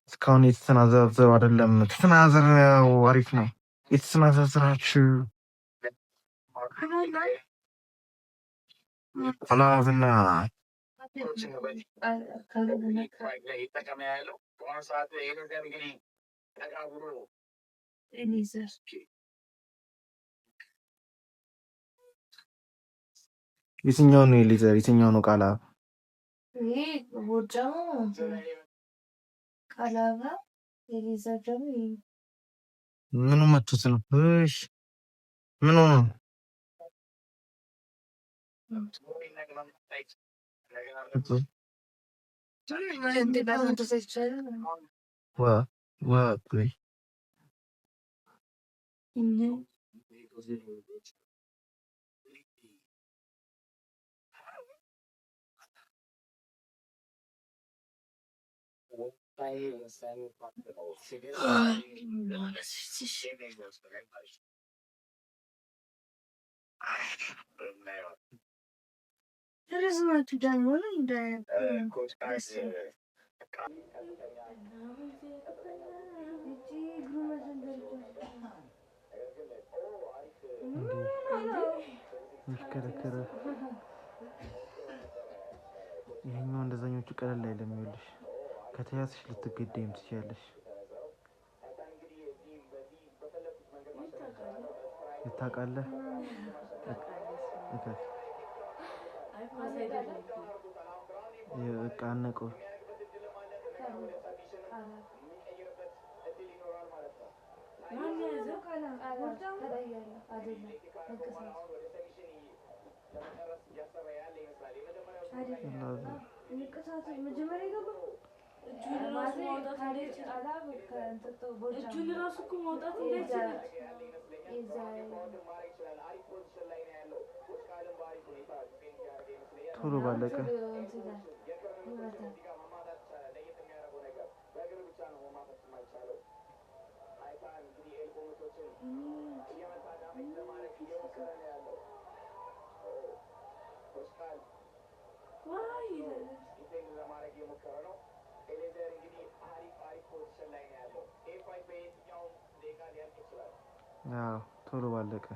እስካሁን የተሰናዘረ አይደለም። ተሰናዘረ አሪፍ ነው። የተሰናዘራችሁ አላብና የትኛው ነው ኤሊዘር? የትኛው ነው ቃላብ? ምኑ መቱት ነው? እሺ ምኑ ነው? ይሄኛው እንደዛኞቹ ቀለል አይደለም። ይኸውልሽ ከተያዝሽ ልትገደይም ትችያለሽ። ይታወቃለህ። በቃ አነቀው። እጁን ራሱ እኮ ማውጣት እንዳይችላል። ቶሎ ባለቀ ቶሎ ባለቀ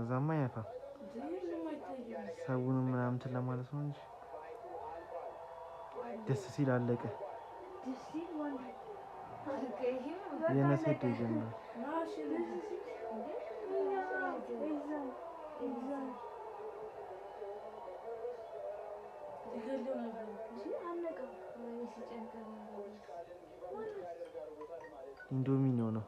እዛማ ያፋ ሰውንም ምናምን እንትን ለማለት ነው እንጂ ደስ ሲል አለቀ። የነሰደ ጀመረ ኢንዶሚኖ ነው።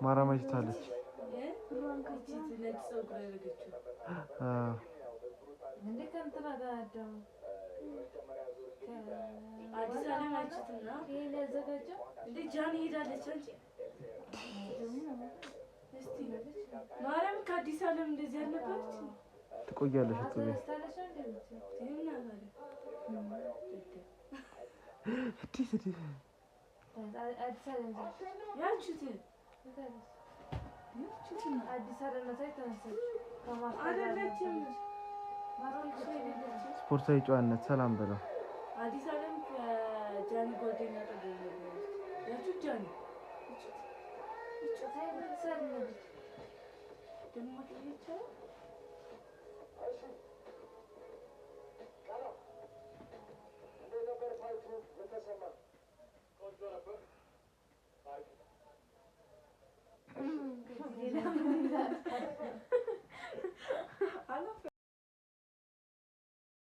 ማራማጅ ታለች። ከአዲስ ዓለም እንደዚህ ያለባት ትቆያለሽ እኮ ስፖርታዊ ጨዋነት ሰላም በለው። አዲስ ዓለም ከጃኒ ጓደኛ ጃኒ